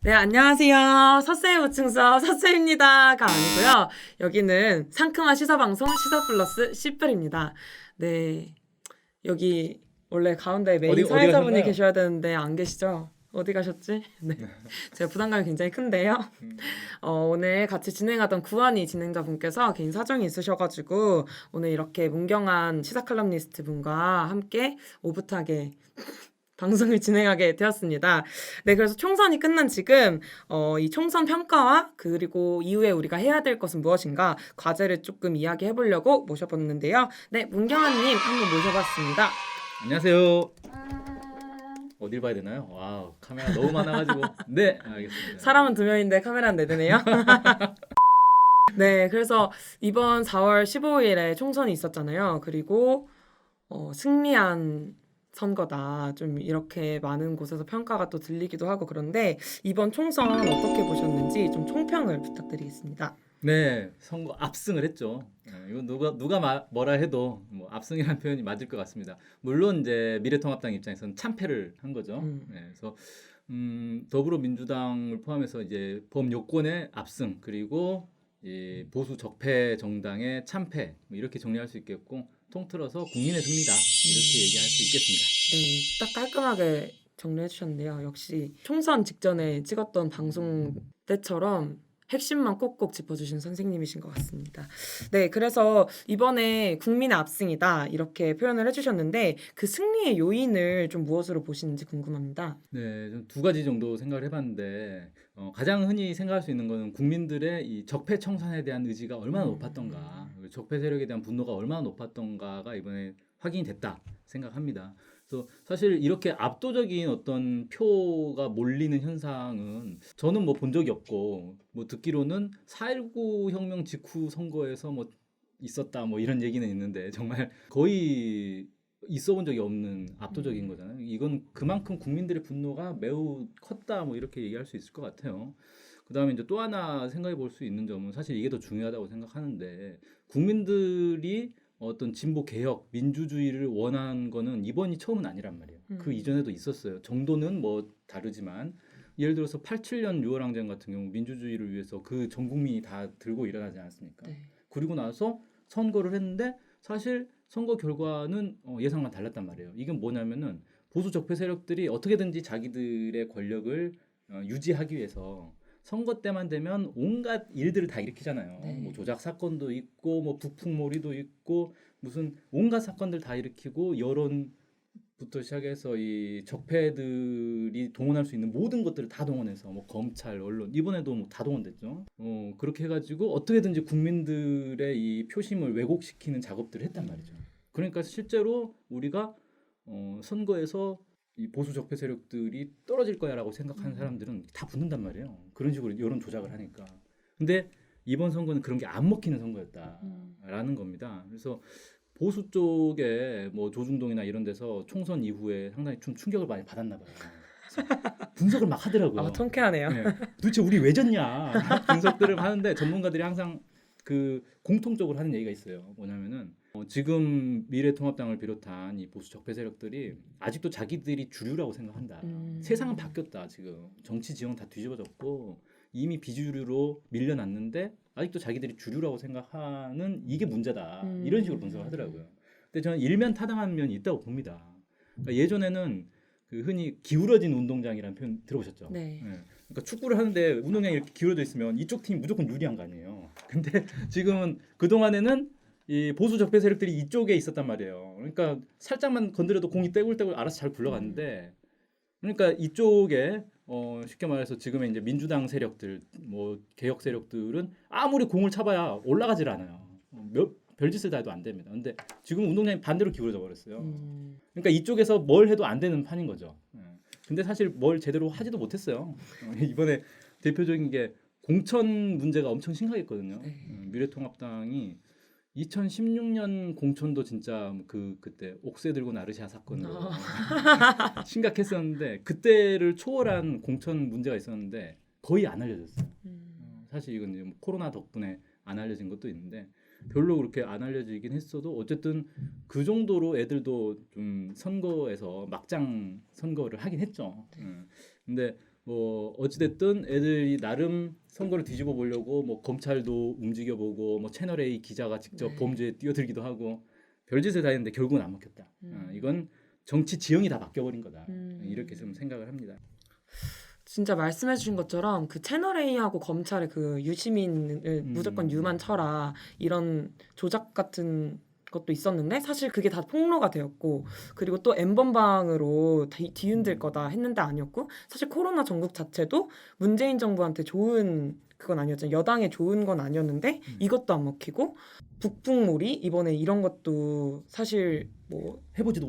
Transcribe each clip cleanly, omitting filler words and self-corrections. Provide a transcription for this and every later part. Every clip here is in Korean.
네, 안녕하세요. 서쌤 우층서 서쌤입니다가 아니고요. 여기는 상큼한 시사방송 시사플러스 씨플입니다. 네, 여기 원래 가운데 메인 어디 사회자분이 가셨나요? 계셔야 되는데 안 계시죠? 어디 가셨지? 네, 제가 부담감이 굉장히 큰데요. 음, 오늘 같이 진행하던 구한이 진행자분께서 개인 사정이 있으셔가지고 오늘 이렇게 문경한 시사 칼럼니스트 분과 함께 오붓하게 방송을 진행하게 되었습니다. 네, 그래서 총선이 끝난 지금 이 총선 평가와 그리고 이후에 우리가 해야 될 것은 무엇인가 과제를 조금 이야기해 보려고 모셔봤는데요. 네, 문경아님 한번 모셔봤습니다. 안녕하세요. 어딜 봐야 되나요? 와우, 카메라 너무 많아가지고. 네, 알겠습니다. 사람은 2명인데 카메라는 4대네요. 네, 그래서 이번 4월 15일에 총선이 있었잖아요. 그리고 승리한 선거다. 좀 이렇게 많은 곳에서 평가가 또 들리기도 하고 그런데 이번 총선 어떻게 보셨는지 좀 총평을 부탁드리겠습니다. 네, 선거 압승을 했죠. 이건 누가 뭐라 해도 뭐 압승이라는 표현이 맞을 것 같습니다. 물론 이제 미래통합당 입장에서는 참패를 한 거죠. 네, 그래서 더불어민주당을 포함해서 이제 범여권의 압승 그리고 이 보수 적폐 정당의 참패 뭐 이렇게 정리할 수 있겠고 통틀어서 국민의 승리다 이렇게 얘기할 수 있겠습니다. 네, 딱 깔끔하게 정리해 주셨는데요. 역시 총선 직전에 찍었던 방송 때처럼 핵심만 꼭꼭 짚어주신 선생님이신 것 같습니다. 네, 그래서 이번에 국민의 압승이다 이렇게 표현을 해주셨는데 그 승리의 요인을 좀 무엇으로 보시는지 궁금합니다. 네, 좀 두 가지 정도 생각을 해봤는데 가장 흔히 생각할 수 있는 거는 국민들의 이 적폐 청산에 대한 의지가 얼마나 높았던가, 그리고 적폐 세력에 대한 분노가 얼마나 높았던가가 이번에 확인이 됐다 생각합니다. 그래서 사실 이렇게 압도적인 어떤 표가 몰리는 현상은 저는 뭐 본 적이 없고 뭐 듣기로는 4.19 혁명 직후 선거에서 뭐 있었다 뭐 이런 얘기는 있는데 정말 거의 있어 본 적이 없는 압도적인 거잖아요. 이건 그만큼 국민들의 분노가 매우 컸다 뭐 이렇게 얘기할 수 있을 것 같아요. 그다음에 이제 또 하나 생각해 볼 수 있는 점은 사실 이게 더 중요하다고 생각하는데 국민들이 어떤 진보 개혁 민주주의를 원하는 거는 이번이 처음은 아니란 말이에요. 그 이전에도 있었어요. 정도는 뭐 다르지만 예를 들어서 87년 6월 항쟁 같은 경우 민주주의를 위해서 그 전 국민이 다 들고 일어나지 않았습니까? 네. 그리고 나서 선거를 했는데 사실 선거 결과는 예상과 달랐단 말이에요. 이게 뭐냐면은 보수 적폐 세력들이 어떻게든지 자기들의 권력을 유지하기 위해서 선거 때만 되면 온갖 일들을 다 일으키잖아요. 네. 뭐 조작 사건도 있고 뭐 부풍몰이도 있고 무슨 온갖 사건들 다 일으키고 여론부터 시작해서 이 적폐들이 동원할 수 있는 모든 것들을 다 동원해서 뭐 검찰, 언론 이번에도 뭐 다 동원됐죠. 그렇게 해가지고 어떻게든지 국민들의 이 표심을 왜곡시키는 작업들을 했단 말이죠. 그러니까 실제로 우리가 선거에서 이 보수 적폐 세력들이 떨어질 거야라고 생각하는 사람들은 다 붙는단 말이에요. 그런 식으로 여론 조작을 하니까. 근데 이번 선거는 그런 게 안 먹히는 선거였다라는 겁니다. 그래서 보수 쪽에 뭐 조중동이나 이런 데서 총선 이후에 상당히 좀 충격을 많이 받았나 봐요. 분석을 막 하더라고요. 통쾌하네요. 네. 도대체 우리 왜 졌냐 분석들을 하는데 전문가들이 항상 그 공통적으로 하는 얘기가 있어요. 뭐냐면은 지금 미래통합당을 비롯한 이 보수 적폐 세력들이 아직도 자기들이 주류라고 생각한다. 세상은 바뀌었다. 지금 정치 지형 다 뒤집어졌고 이미 비주류로 밀려났는데 아직도 자기들이 주류라고 생각하는 이게 문제다. 이런 식으로 분석을 하더라고요. 근데 저는 일면 타당한 면이 있다고 봅니다. 그러니까 예전에는 그 흔히 기울어진 운동장이라는 표현 들어보셨죠? 네. 그러니까 축구를 하는데 운동장이 이렇게 기울어져 있으면 이쪽 팀이 무조건 유리한 거 아니에요. 근데 지금은 그 동안에는 이 보수 적폐 세력들이 이쪽에 있었단 말이에요. 그러니까 살짝만 건드려도 공이 떼굴떼굴 알아서 잘 굴러갔는데, 그러니까 이쪽에 쉽게 말해서 지금의 이제 민주당 세력들, 뭐 개혁 세력들은 아무리 공을 차봐야 올라가질 않아요. 별짓을 다 해도 안 됩니다. 근데 지금 운동장이 반대로 기울어져 버렸어요. 그러니까 이쪽에서 뭘 해도 안 되는 판인 거죠. 근데 사실 뭘 제대로 하지도 못했어요. 이번에 대표적인 게 공천 문제가 엄청 심각했거든요. 네. 미래통합당이 2016년 공천도 진짜 그때 옥새 들고 나르샤 사건으로 심각했었는데 그때를 초월한 공천 문제가 있었는데 거의 안 알려졌어요. 사실 이건 이제 뭐 코로나 덕분에 안 알려진 것도 있는데 별로 그렇게 안 알려지긴 했어도 어쨌든 그 정도로 애들도 좀 선거에서 막장 선거를 하긴 했죠. 근데 뭐 어찌됐든 애들이 나름 선거를 뒤집어 보려고 뭐 검찰도 움직여보고 뭐 채널 A 기자가 직접 네. 범죄에 뛰어들기도 하고 별짓을 다 했는데 결국은 안 먹혔다. 이건 정치 지형이 다 바뀌어버린 거다. 이렇게 좀 생각을 합니다. 진짜 말씀해주신 것처럼 그 채널 A하고 검찰의 그 유시민을 무조건 유만 쳐라 이런 조작 같은 것도 있었는데 사실 그게 다 폭로가 되었고 그리고 또 N번방으로 뒤흔들 거다 했는데 아니었고 사실 코로나 전국 자체도 문재인 정부한테 좋은 그건 아니었잖아요. 여당에 좋은 건 아니었는데 이것도 안 먹히고 북북몰이 이번에 이런 것도 사실 뭐 해보지도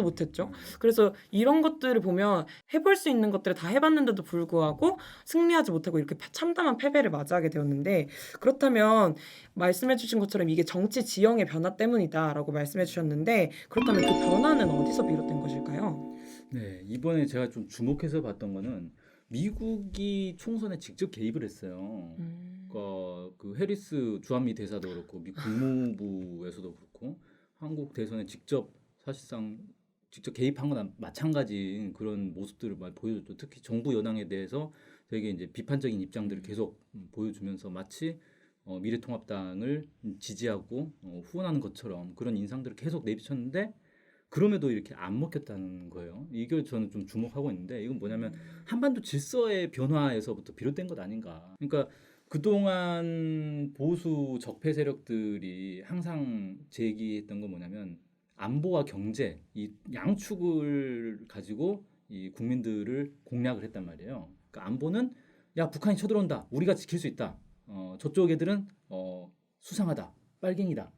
못했죠. 그래서 이런 것들을 보면 해볼 수 있는 것들을 다 해봤는데도 불구하고 승리하지 못하고 이렇게 참담한 패배를 맞이하게 되었는데 그렇다면 말씀해주신 것처럼 이게 정치 지형의 변화 때문이다라고 말씀해주셨는데 그렇다면 그 변화는 어디서 비롯된 것일까요? 네, 이번에 제가 좀 주목해서 봤던 거는 미국이 총선에 직접 개입을 했어요. 그러니까 그 해리스 주한미 대사도 그렇고 미 국무부에서도 그렇고 한국 대선에 직접 사실상 직접 개입한 거나 마찬가지인 그런 모습들을 많이 보여줬죠. 특히 정부 여당에 대해서 되게 이제 비판적인 입장들을 계속 보여주면서 마치 미래통합당을 지지하고 후원하는 것처럼 그런 인상들을 계속 내비쳤는데 그럼에도 이렇게 안 먹혔다는 거예요. 이걸 저는 좀 주목하고 있는데 이건 뭐냐면 한반도 질서의 변화에서부터 비롯된 것 아닌가. 그러니까 그동안 보수 적폐 세력들이 항상 제기했던 건 뭐냐면 안보와 경제 이 양축을 가지고 이 국민들을 공략을 했단 말이에요. 그러니까 안보는 야 북한이 쳐들어온다. 우리가 지킬 수 있다. 저쪽 애들은 수상하다. 빨갱이다.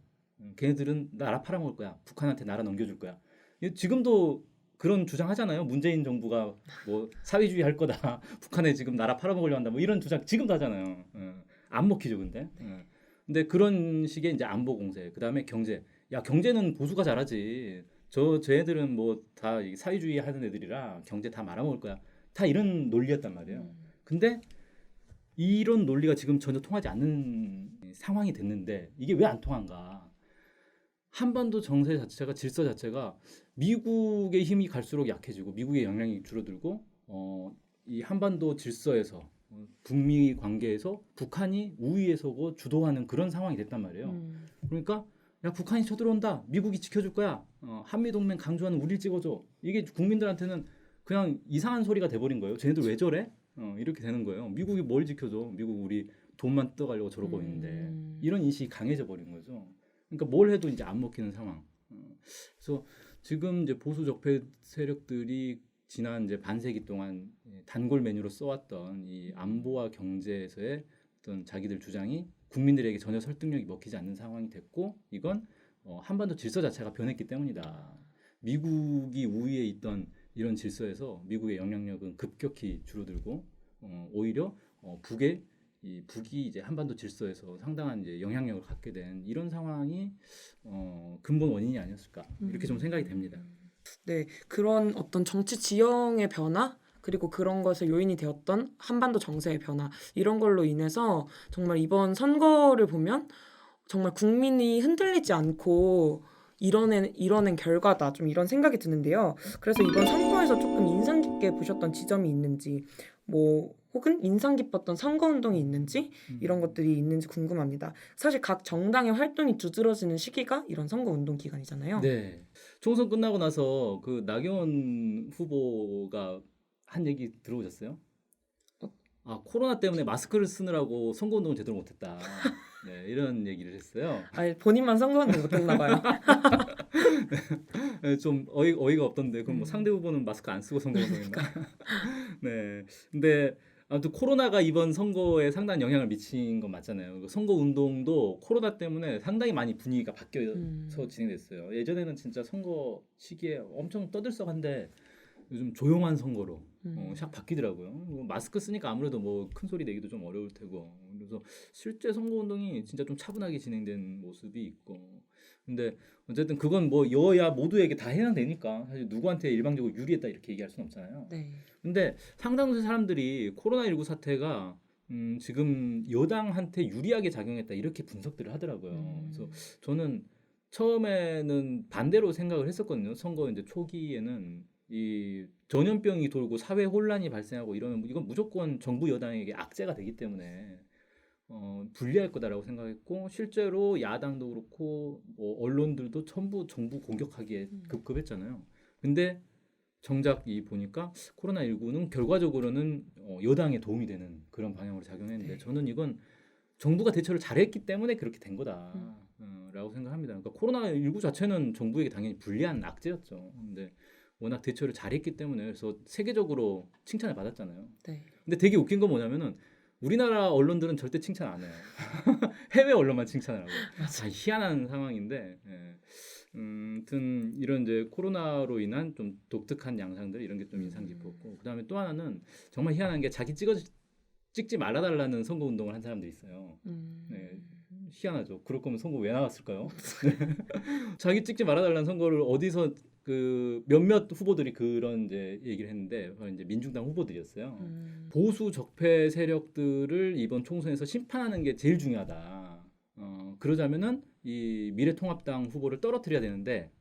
걔네들은 나라 팔아먹을 거야. 북한한테 나라 넘겨줄 거야. 지금도 그런 주장하잖아요. 문재인 정부가 뭐 사회주의 할 거다. 북한에 지금 나라 팔아먹으려 한다. 뭐 이런 주장 지금도 하잖아요. 안 먹히죠, 근데. 근데 그런 식의 이제 안보 공세. 그다음에 경제. 야, 경제는 보수가 잘하지. 쟤네들은 뭐 다 사회주의 하는 애들이라 경제 다 말아먹을 거야. 다 이런 논리였단 말이에요. 근데 이런 논리가 지금 전혀 통하지 않는 상황이 됐는데 이게 왜 안 통한가? 한반도 정세 자체가 질서 자체가 미국의 힘이 갈수록 약해지고 미국의 영향이 줄어들고 이 한반도 질서에서 북미 관계에서 북한이 우위에 서고 주도하는 그런 상황이 됐단 말이에요. 그러니까 야 북한이 쳐들어온다. 미국이 지켜줄 거야. 한미 동맹 강조하는 우리를 찍어줘. 이게 국민들한테는 그냥 이상한 소리가 돼버린 거예요. 쟤네들 왜 저래? 이렇게 되는 거예요. 미국이 뭘 지켜줘? 미국 우리 돈만 뜯어가려고 저러고 있는데 이런 인식이 강해져 버린 거죠. 그러니까 뭘 해도 이제 안 먹히는 상황. 그래서 지금 이제 보수 적폐 세력들이 지난 이제 반세기 동안 단골 메뉴로 써왔던 이 안보와 경제에서의 어떤 자기들 주장이 국민들에게 전혀 설득력이 먹히지 않는 상황이 됐고 이건 한반도 질서 자체가 변했기 때문이다. 미국이 우위에 있던 이런 질서에서 미국의 영향력은 급격히 줄어들고 오히려 북이 이제 한반도 질서에서 상당한 이제 영향력을 갖게 된 이런 상황이 근본 원인이 아니었을까 이렇게 좀 생각이 됩니다. 네, 그런 어떤 정치 지형의 변화 그리고 그런 것에 요인이 되었던 한반도 정세의 변화 이런 걸로 인해서 정말 이번 선거를 보면 정말 국민이 흔들리지 않고 이뤄낸 결과다 좀 이런 생각이 드는데요. 그래서 이번 선거에서 조금 인상 깊게 보셨던 지점이 있는지 뭐 혹은 인상 깊었던 선거운동이 있는지 이런 것들이 있는지 궁금합니다. 사실 각 정당의 활동이 두드러지는 시기가 이런 선거운동 기간이잖아요. 네. 총선 끝나고 나서 그 나경원 후보가 한 얘기 들어보셨어요? 아, 코로나 때문에 마스크를 쓰느라고 선거운동을 제대로 못했다. 네, 이런 얘기를 했어요. 아니, 본인만 선거운동 못했나 봐요. 네, 좀 어이가 없던데 그럼 뭐 상대 후보는 마스크 안 쓰고 선거운동했나? 네. 근데 아무튼 코로나가 이번 선거에 상당한 영향을 미친 건 맞잖아요. 선거 운동도 코로나 때문에 상당히 많이 분위기가 바뀌어서 진행됐어요. 예전에는 진짜 선거 시기에 엄청 떠들썩한데 요즘 조용한 선거로 샥 바뀌더라고요. 뭐 마스크 쓰니까 아무래도 뭐 큰 소리 내기도 좀 어려울 테고 그래서 실제 선거 운동이 진짜 좀 차분하게 진행된 모습이 있고 근데 어쨌든 그건 뭐 여야 모두에게 다 해당되니까 사실 누구한테 일방적으로 유리했다 이렇게 얘기할 수는 없잖아요. 네. 근데 상당수 사람들이 코로나19 사태가 지금 여당한테 유리하게 작용했다 이렇게 분석들을 하더라고요. 그래서 저는 처음에는 반대로 생각을 했었거든요. 선거 이제 초기에는 이 전염병이 돌고 사회 혼란이 발생하고 이러면 이건 무조건 정부 여당에게 악재가 되기 때문에 불리할 거다라고 생각했고 실제로 야당도 그렇고 뭐 언론들도 전부 정부 공격하기에 급급했잖아요. 근데 정작 이 보니까 코로나19는 결과적으로는 여당에 도움이 되는 그런 방향으로 작용했는데 네. 저는 이건 정부가 대처를 잘했기 때문에 그렇게 된 거다. 라고 생각합니다. 그러니까 코로나19 자체는 정부에게 당연히 불리한 악재였죠. 근데 워낙 대처를 잘했기 때문에 그래서 세계적으로 칭찬을 받았잖아요. 네. 근데 되게 웃긴 건 뭐냐면은 우리나라 언론들은 절대 칭찬 안 해요. 해외 언론만 칭찬을 하고. 아, 희한한 상황인데. 예. 아무튼 이런 이제 코로나로 인한 좀 독특한 양상들 이런 게 좀 인상 깊었고 그다음에 또 하나는 정말 희한한 게 자기 찍지 말아달라는 선거 운동을 한 사람들이 있어요. 네, 희한하죠. 그럴 거면 선거 왜 나갔을까요? 자기 찍지 말아달라는 선거를 어디서 그 몇몇 후보들이 그런 이제 얘기를 했는데 이제 민중당 후보들이었어요. 보수 적폐 세력들을 이번 총선에서 심판하는 게 제일 중요하다. 그러자면은 이 미래통합당 후보를 떨어뜨려야 되는데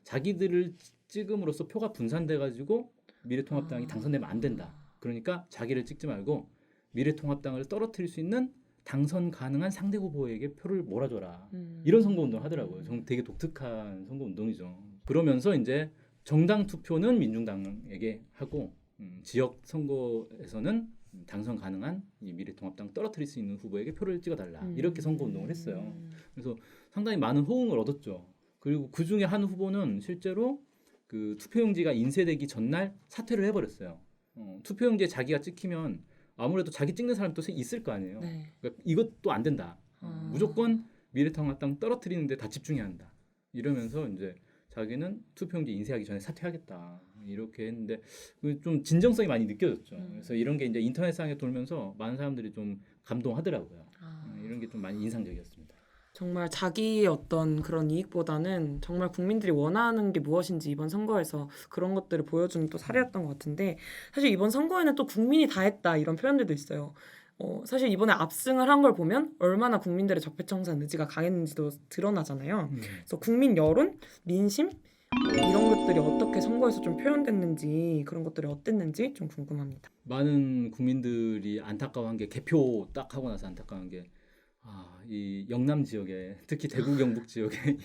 자기들을 찍음으로써 표가 분산돼 가지고 미래통합당이 당선되면 안 된다. 그러니까 자기를 찍지 말고 미래통합당을 떨어뜨릴 수 있는 당선 가능한 상대 후보에게 표를 몰아줘라. 이런 선거운동 하더라고요. 정말 되게 독특한 선거운동이죠. 그러면서 이제 정당 투표는 민중당에게 하고 지역 선거에서는 당선 가능한 이 미래통합당 떨어뜨릴 수 있는 후보에게 표를 찍어달라. 이렇게 선거운동을 했어요. 그래서 상당히 많은 호응을 얻었죠. 그리고 그 중에 한 후보는 실제로 그 투표용지가 인쇄되기 전날 사퇴를 해버렸어요. 투표용지에 자기가 찍히면 아무래도 자기 찍는 사람도 있을 거 아니에요. 네. 그러니까 이것도 안 된다. 무조건 미래통합당 떨어뜨리는데 다 집중해야 한다. 이러면서 이제 자기는 투표용지 인쇄하기 전에 사퇴하겠다. 이렇게 했는데 좀 진정성이 많이 느껴졌죠. 그래서 이런 게 이제 인터넷상에 돌면서 많은 사람들이 좀 감동하더라고요. 이런 게 좀 많이 인상적이었습니다. 정말 자기의 어떤 그런 이익보다는 정말 국민들이 원하는 게 무엇인지 이번 선거에서 그런 것들을 보여주는 또 사례였던 것 같은데 사실 이번 선거에는 또 국민이 다 했다 이런 표현들도 있어요. 사실 이번에 압승을 한 걸 보면 얼마나 국민들의 적폐청산 의지가 강했는지도 드러나잖아요. 그래서 국민 여론, 민심 이런 것들이 어떻게 선거에서 좀 표현됐는지 그런 것들이 어땠는지 좀 궁금합니다. 많은 국민들이 안타까워한 게 개표 딱 하고 나서 안타까운 게 이 영남 지역에 특히 대구 경북 지역에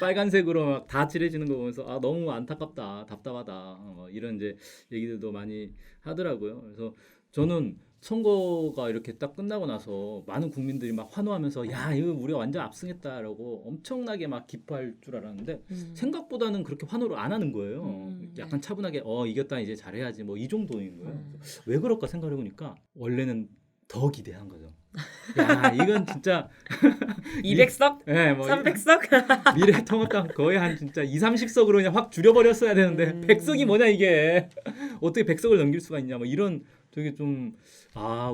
빨간색으로 막 다 칠해지는 거 보면서 너무 안타깝다, 답답하다 이런 이제 얘기들도 많이 하더라고요. 그래서 저는 선거가 이렇게 딱 끝나고 나서 많은 국민들이 막 환호하면서 야 이거 우리가 완전 압승했다라고 엄청나게 막 기뻐할 줄 알았는데 생각보다는 그렇게 환호를 안 하는 거예요. 약간 차분하게 이겼다 이제 잘해야지 뭐 이 정도인 거예요. 왜 그럴까 생각해 보니까 원래는 더 기대한 거죠. 야 이건 진짜 200석? 네, 뭐 300석? 미래통합당 거의 한 진짜 2, 30석으로 그냥 확 줄여버렸어야 되는데 100석이 뭐냐 이게 어떻게 100석을 넘길 수가 있냐 뭐 이런 되게 좀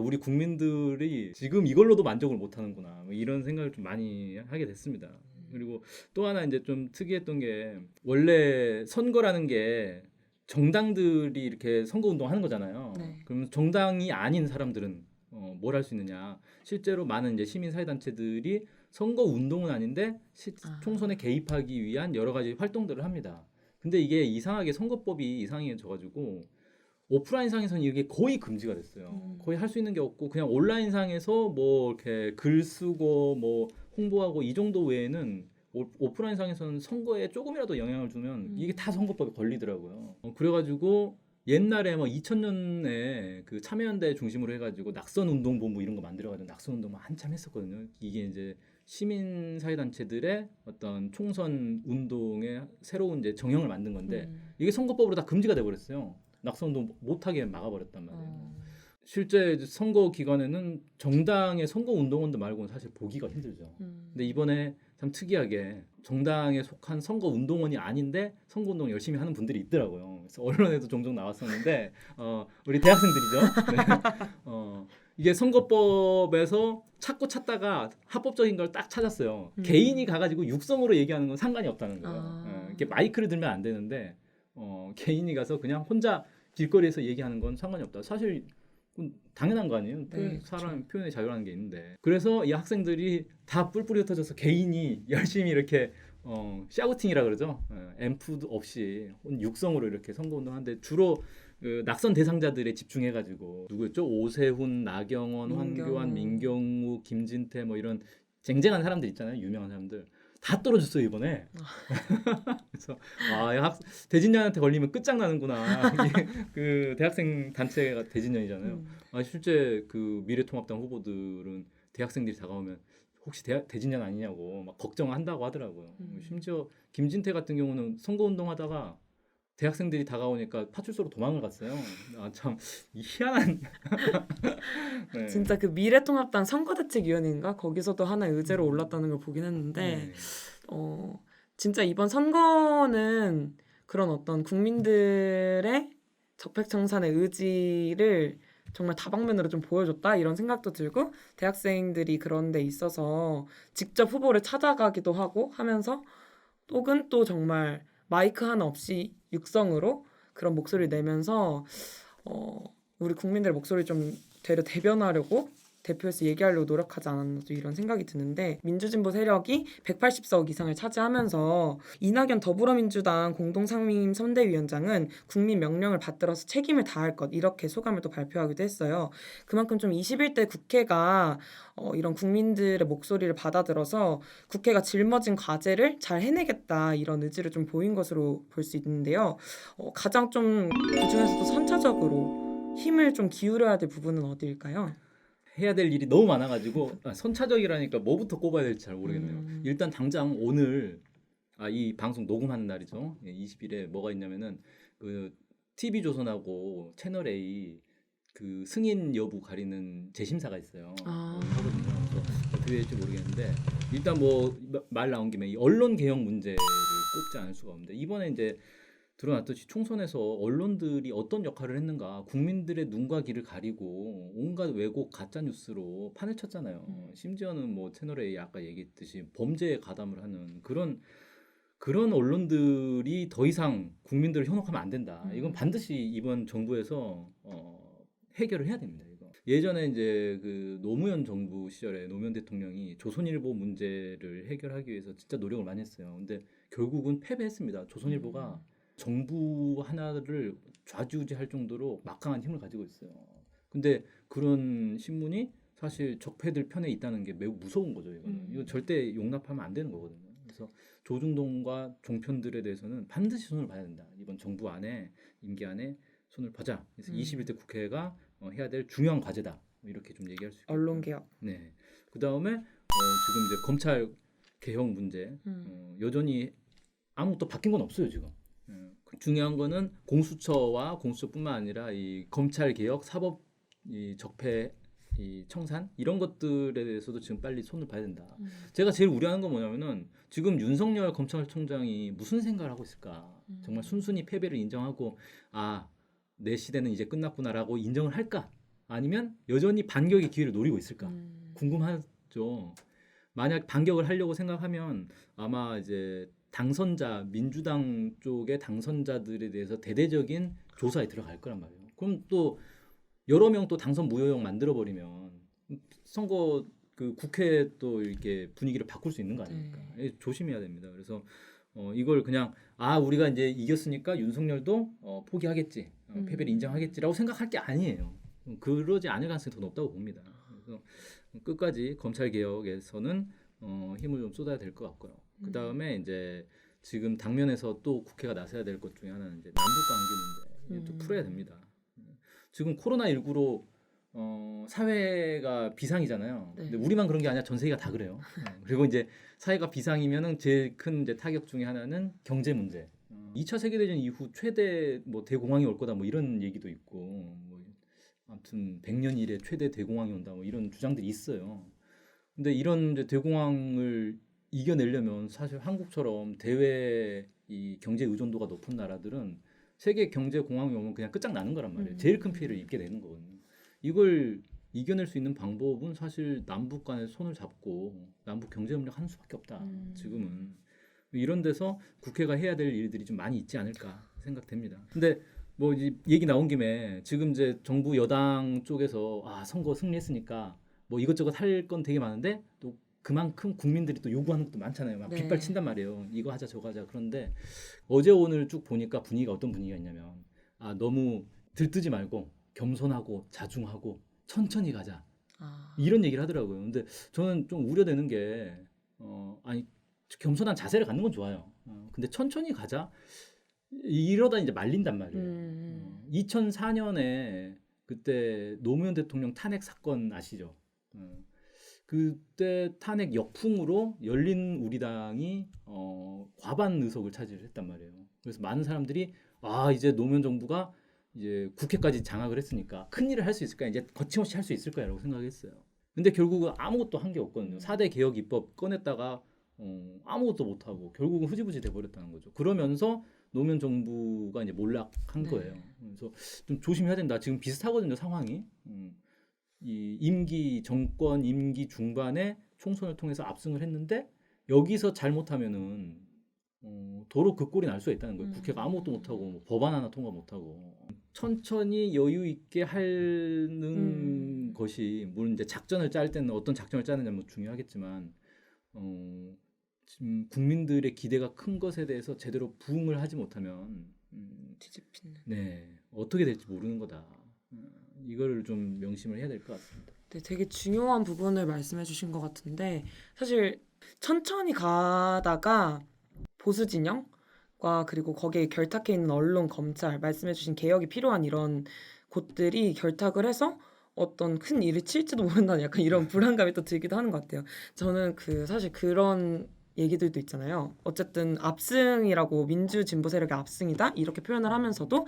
우리 국민들이 지금 이걸로도 만족을 못하는구나 뭐 이런 생각을 좀 많이 하게 됐습니다. 그리고 또 하나 이제 좀 특이했던 게 원래 선거라는 게 정당들이 이렇게 선거 운동하는 거잖아요. 네. 그러면 정당이 아닌 사람들은 뭘 할 수 있느냐? 실제로 많은 이제 시민 사회 단체들이 선거 운동은 아닌데 총선에 개입하기 위한 여러 가지 활동들을 합니다. 근데 이게 이상하게 선거법이 이상해져 가지고 오프라인상에서는 이게 거의 금지가 됐어요. 거의 할 수 있는 게 없고 그냥 온라인상에서 뭐 이렇게 글 쓰고 뭐 홍보하고 이 정도 외에는 오프라인상에서는 선거에 조금이라도 영향을 주면 이게 다 선거법에 걸리더라고요. 그래가지고 옛날에 뭐 2000년에 그 참여연대 중심으로 해가지고 낙선운동본부 이런 거 만들어가지고 낙선운동만 한참 했었거든요. 이게 이제 시민사회단체들의 어떤 총선 운동의 새로운 이제 정형을 만든 건데 이게 선거법으로 다 금지가 돼버렸어요. 낙선운동 못하게 막아버렸단 말이에요. 실제 선거 기간에는 정당의 선거 운동원들 말고는 사실 보기가 힘들죠. 근데 이번에 참 특이하게 정당에 속한 선거 운동원이 아닌데 선거 운동 열심히 하는 분들이 있더라고요. 그래서 언론에도 종종 나왔었는데 우리 대학생들이죠. 네. 이게 선거법에서 찾다가 합법적인 걸 딱 찾았어요. 개인이 가가지고 육성으로 얘기하는 건 상관이 없다는 거예요. 이렇게 마이크를 들면 안 되는데 개인이 가서 그냥 혼자 길거리에서 얘기하는 건 상관이 없다. 사실 당연한 거 아니에요? 네, 사람 표현의 자유라는 게 있는데 그래서 이 학생들이 다 뿔뿔이 흩어져서 개인이 열심히 이렇게 샤우팅이라 그러죠. 앰프도 없이 육성으로 이렇게 선거운동하는데 주로 그 낙선 대상자들에 집중해가지고 누구였죠? 오세훈, 나경원, 황교안, 민경우, 김진태 뭐 이런 쟁쟁한 사람들 있잖아요. 유명한 사람들 다 떨어졌어요 이번에. 그래서 대진년한테 걸리면 끝장나는구나. 그 대학생 단체가 대진년이잖아요. 실제 그 미래통합당 후보들은 대학생들이 다가오면 혹시 대진년 아니냐고 막 걱정한다고 하더라고요. 심지어 김진태 같은 경우는 선거운동하다가 대학생들이 다가오니까 파출소로 도망을 갔어요. 참 희한한. 네. 진짜 그 미래통합당 선거대책위원회인가 거기서도 하나의 의제로 올랐다는 걸 보긴 했는데 네. 진짜 이번 선거는 그런 어떤 국민들의 적폐청산의 의지를 정말 다방면으로 좀 보여줬다 이런 생각도 들고 대학생들이 그런 데 있어서 직접 후보를 찾아가기도 하고 하면서 혹은 또 정말 마이크 하나 없이 육성으로 그런 목소리를 내면서 우리 국민들의 목소리를 좀 되려 대변하려고 대표에서 얘기하려고 노력하지 않았나 또 이런 생각이 드는데 민주진보 세력이 180석 이상을 차지하면서 이낙연 더불어민주당 공동상임 선대위원장은 국민 명령을 받들어서 책임을 다할 것 이렇게 소감을 또 발표하기도 했어요. 그만큼 좀 21대 국회가 이런 국민들의 목소리를 받아들어서 국회가 짊어진 과제를 잘 해내겠다 이런 의지를 좀 보인 것으로 볼 수 있는데요. 가장 좀 그중에서도 선차적으로 힘을 좀 기울여야 될 부분은 어디일까요? 해야 될 일이 너무 많아가지고 선차적이라니까 뭐부터 꼽아야 될지 잘 모르겠네요. 일단 당장 오늘 이 방송 녹음하는 날이죠. 20일에 뭐가 있냐면은 그 TV조선하고 채널 A 그 승인 여부 가리는 재심사가 있어요. 하거든요. 그래서 어떻게 될지 모르겠는데 일단 뭐 말 나온 김에 이 언론 개혁 문제를 꼽지 않을 수가 없는데 이번에 이제 드러났듯이 총선에서 언론들이 어떤 역할을 했는가 국민들의 눈과 귀를 가리고 온갖 왜곡 가짜 뉴스로 판을 쳤잖아요. 심지어는 뭐 채널에 아까 얘기했듯이 범죄에 가담을 하는 그런 언론들이 더 이상 국민들을 현혹하면 안 된다. 이건 반드시 이번 정부에서 해결을 해야 됩니다. 이거. 예전에 이제 그 노무현 정부 시절에 노무현 대통령이 조선일보 문제를 해결하기 위해서 진짜 노력을 많이 했어요. 근데 결국은 패배했습니다. 조선일보가 정부 하나를 좌지우지할 정도로 막강한 힘을 가지고 있어요. 근데 그런 신문이 사실 적폐들 편에 있다는 게 매우 무서운 거죠. 이거 절대 용납하면 안 되는 거거든요. 그래서 조중동과 종편들에 대해서는 반드시 손을 봐야 된다. 이번 정부 안에 임기 안에 손을 봐자. 그래서 21대 국회가 해야 될 중요한 과제다. 이렇게 좀 얘기할 수 있겠고요. 언론 개혁. 네. 그 다음에 지금 이제 검찰 개혁 문제 여전히 아무것도 바뀐 건 없어요 지금. 중요한 거는 공수처와 공수처뿐만 아니라 이 검찰 개혁, 사법 이 적폐, 이 청산 이런 것들에 대해서도 지금 빨리 손을 봐야 된다. 제가 제일 우려하는 건 뭐냐면은 지금 윤석열 검찰총장이 무슨 생각을 하고 있을까? 정말 순순히 패배를 인정하고 내 시대는 이제 끝났구나라고 인정을 할까? 아니면 여전히 반격의 기회를 노리고 있을까? 궁금하죠. 만약 반격을 하려고 생각하면 아마 이제 당선자 민주당 쪽의 당선자들에 대해서 대대적인 조사에 들어갈 거란 말이에요. 그럼 또 여러 명 또 당선 무효형 만들어 버리면 선거 그 국회 또 이렇게 분위기를 바꿀 수 있는 거 아닙니까? 조심해야 됩니다. 그래서 이걸 그냥 우리가 이제 이겼으니까 윤석열도 포기하겠지, 패배를 인정하겠지라고 생각할 게 아니에요. 그러지 않을 가능성이 더 높다고 봅니다. 그래서 끝까지 검찰 개혁에서는 힘을 좀 쏟아야 될 것 같고요. 그 다음에 이제 지금 당면에서 또 국회가 나서야 될 것 중에 하나는 이제 남북 관계 문제 또 풀어야 됩니다. 지금 코로나19로 사회가 비상이잖아요. 근데 우리만 그런 게 아니라 전 세계가 다 그래요. 그리고 이제 사회가 비상이면은 제일 큰 이제 타격 중에 하나는 경제 문제. 2차 세계대전 이후 최대 뭐 대공황이 올 거다 뭐 이런 얘기도 있고 뭐 아무튼 100년 이래 최대 대공황이 온다 뭐 이런 주장들이 있어요. 근데 이런 이제 대공황을 이겨내려면 사실 한국처럼 대외 이 경제 의존도가 높은 나라들은 세계 경제 공황이 오면 그냥 끝장나는 거란 말이에요. 제일 큰 피해를 입게 되는 거거든요. 이걸 이겨낼 수 있는 방법은 사실 남북 간에 손을 잡고 남북 경제 협력 하는 수밖에 없다. 지금은 이런 데서 국회가 해야 될 일들이 좀 많이 있지 않을까 생각됩니다. 근데 뭐 이제 얘기 나온 김에 지금 이제 정부 여당 쪽에서 선거 승리했으니까 뭐 이것저것 할 건 되게 많은데 또 그만큼 국민들이 또 요구하는 것도 많잖아요. 막 네. 빗발친단 말이에요. 이거 하자 저거 하자. 그런데 어제 오늘 쭉 보니까 분위기가 어떤 분위기가 있냐면 너무 들뜨지 말고 겸손하고 자중하고 천천히 가자. 이런 얘기를 하더라고요. 근데 저는 좀 우려되는 게 아니 겸손한 자세를 갖는 건 좋아요. 근데 천천히 가자. 이러다 이제 말린단 말이에요. 2004년에 그때 노무현 대통령 탄핵 사건 아시죠? 그때 탄핵 역풍으로 열린 우리당이 과반 의석을 차지했단 말이에요. 그래서 많은 사람들이 이제 노무현 정부가 이제 국회까지 장악을 했으니까 큰 일을 할 수 있을까? 이제 거침없이 할 수 있을 거야라고 생각했어요. 근데 결국은 아무것도 한 게 없거든요. 4대 개혁 입법 꺼냈다가 아무것도 못 하고 결국은 흐지부지 돼 버렸다는 거죠. 그러면서 노무현 정부가 이제 몰락한 네. 거예요. 그래서 좀 조심해야 된다. 지금 비슷하거든요, 상황이. 이 정권 임기 중반에 총선을 통해서 압승을 했는데 여기서 잘못하면은 도로 그 꼴이 날 수가 있다는 거예요. 국회가 아무것도 못하고 뭐 법안 하나 통과 못하고 천천히 여유 있게 하는 것이 물론 이제 작전을 짤 때는 어떤 작전을 짜느냐 뭐 중요하겠지만 지금 국민들의 기대가 큰 것에 대해서 제대로 부응을 하지 못하면 뒤집히는. 네 어떻게 될지 모르는 거다. 이거를 좀 명심을 해야 될 것 같습니다. 네, 되게 중요한 부분을 말씀해 주신 것 같은데 사실 천천히 가다가 보수 진영과 그리고 거기에 결탁해 있는 언론, 검찰, 말씀해 주신 개혁이 필요한 이런 곳들이 결탁을 해서 어떤 큰 일을 칠지도 모른다는 약간 이런 불안감이 또 들기도 하는 것 같아요. 저는 사실 그런 얘기들도 있잖아요. 어쨌든 압승이라고 민주 진보 세력의 압승이다 이렇게 표현을 하면서도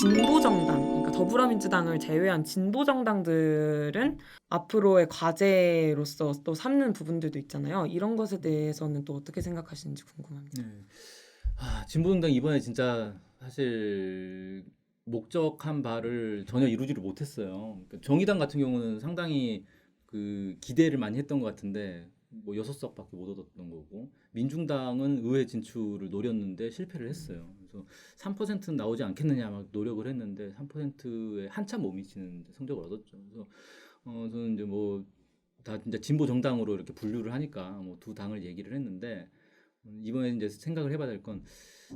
진보 정당, 그러니까 더불어민주당을 제외한 진보 정당들은 앞으로의 과제로서 또 삼는 부분들도 있잖아요. 이런 것에 대해서는 또 어떻게 생각하시는지 궁금합니다. 네. 진보정당 이번에 진짜 사실 목적한 바를 전혀 이루지를 못했어요. 그러니까 정의당 같은 경우는 상당히 그 기대를 많이 했던 것 같은데 뭐 6석밖에 못 얻었던 거고 민중당은 의회 진출을 노렸는데 실패를 했어요. 그래서 3%는 나오지 않겠느냐 막 노력을 했는데 3%에 한참 못 미치는 성적을 얻었죠. 그래서 저는 이제 뭐 다 진짜 진보 정당으로 이렇게 분류를 하니까 뭐 두 당을 얘기를 했는데 이번에 이제 생각을 해봐야 될 건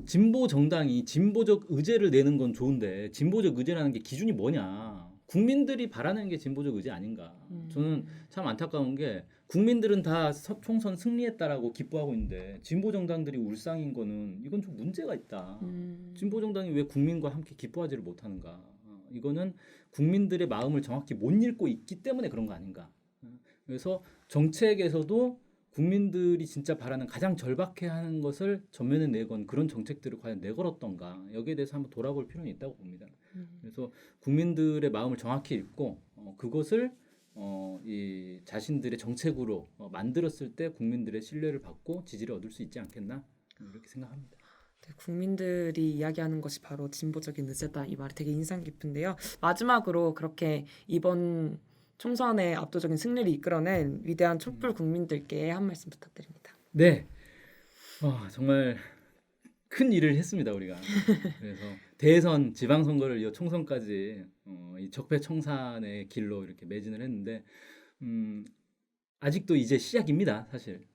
진보 정당이 진보적 의제를 내는 건 좋은데 진보적 의제라는 게 기준이 뭐냐? 국민들이 바라는 게 진보적 의제 아닌가? 저는 참 안타까운 게 국민들은 다 총선 승리했다라고 기뻐하고 있는데 진보 정당들이 울상인 거는 이건 좀 문제가 있다. 진보 정당이 왜 국민과 함께 기뻐하지를 못하는가? 이거는 국민들의 마음을 정확히 못 읽고 있기 때문에 그런 거 아닌가? 그래서 정책에서도 국민들이 진짜 바라는 가장 절박해하는 것을 전면에 내건 그런 정책들을 과연 내걸었던가 여기에 대해서 한번 돌아볼 필요는 있다고 봅니다. 그래서 국민들의 마음을 정확히 읽고 그것을 이 자신들의 정책으로 만들었을 때 국민들의 신뢰를 받고 지지를 얻을 수 있지 않겠나 이렇게 생각합니다. 네, 국민들이 이야기하는 것이 바로 진보적인 의제다. 이 말이 되게 인상 깊은데요. 마지막으로 그렇게 이번 총선의 압도적인 승리를 이끌어낸 위대한 촛불 국민들께 한 말씀 부탁드립니다. 네, 정말 큰 일을 했습니다 우리가. 그래서 대선, 지방선거를 이어 총선까지 이 적폐청산의 길로 이렇게 매진을 했는데 아직도 이제 시작입니다 사실.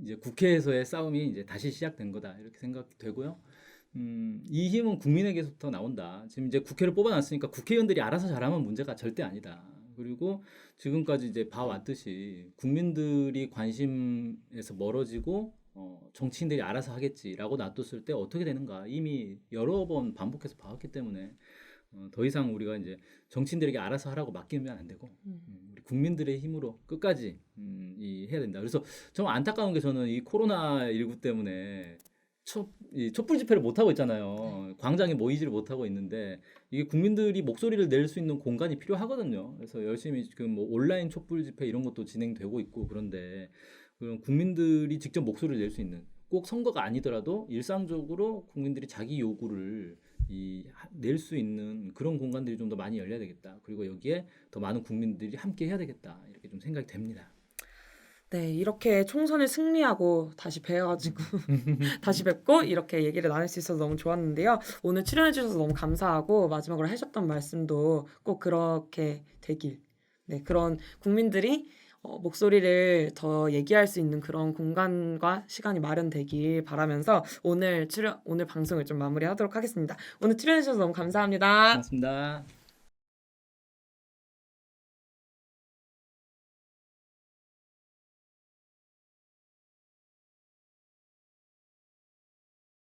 이제 국회에서의 싸움이 이제 다시 시작된 거다 이렇게 생각되고요. 이 힘은 국민에게서부터 나온다. 지금 이제 국회를 뽑아놨으니까 국회의원들이 알아서 잘하면 문제가 절대 아니다. 그리고 지금까지 이제 봐왔듯이 국민들이 관심에서 멀어지고 정치인들이 알아서 하겠지라고 놔뒀을 때 어떻게 되는가 이미 여러 번 반복해서 봐왔기 때문에 더 이상 우리가 이제 정치인들에게 알아서 하라고 맡기면 안 되고 우리 국민들의 힘으로 끝까지 해야 된다. 그래서 좀 안타까운 게 저는 이 코로나19 때문에 이 촛불 집회를 못 하고 있잖아요. 광장에 모이지를 못하고 있는데 이게 국민들이 목소리를 낼 수 있는 공간이 필요하거든요. 그래서 열심히 지금 뭐 온라인 촛불 집회 이런 것도 진행되고 있고 그런데 그런 국민들이 직접 목소리를 낼 수 있는 꼭 선거가 아니더라도 일상적으로 국민들이 자기 요구를 낼 수 있는 그런 공간들이 좀 더 많이 열려야 되겠다. 그리고 여기에 더 많은 국민들이 함께 해야 되겠다. 이렇게 좀 생각이 됩니다. 네, 이렇게 총선을 승리하고 다시 뵈가지고 다시 뵙고 이렇게 얘기를 나눌 수 있어서 너무 좋았는데요. 오늘 출연해 주셔서 너무 감사하고 마지막으로 하셨던 말씀도 꼭 그렇게 되길. 네, 그런 국민들이 목소리를 더 얘기할 수 있는 그런 공간과 시간이 마련되길 바라면서 오늘 방송을 좀 마무리하도록 하겠습니다. 오늘 출연해 주셔서 너무 감사합니다. 고맙습니다.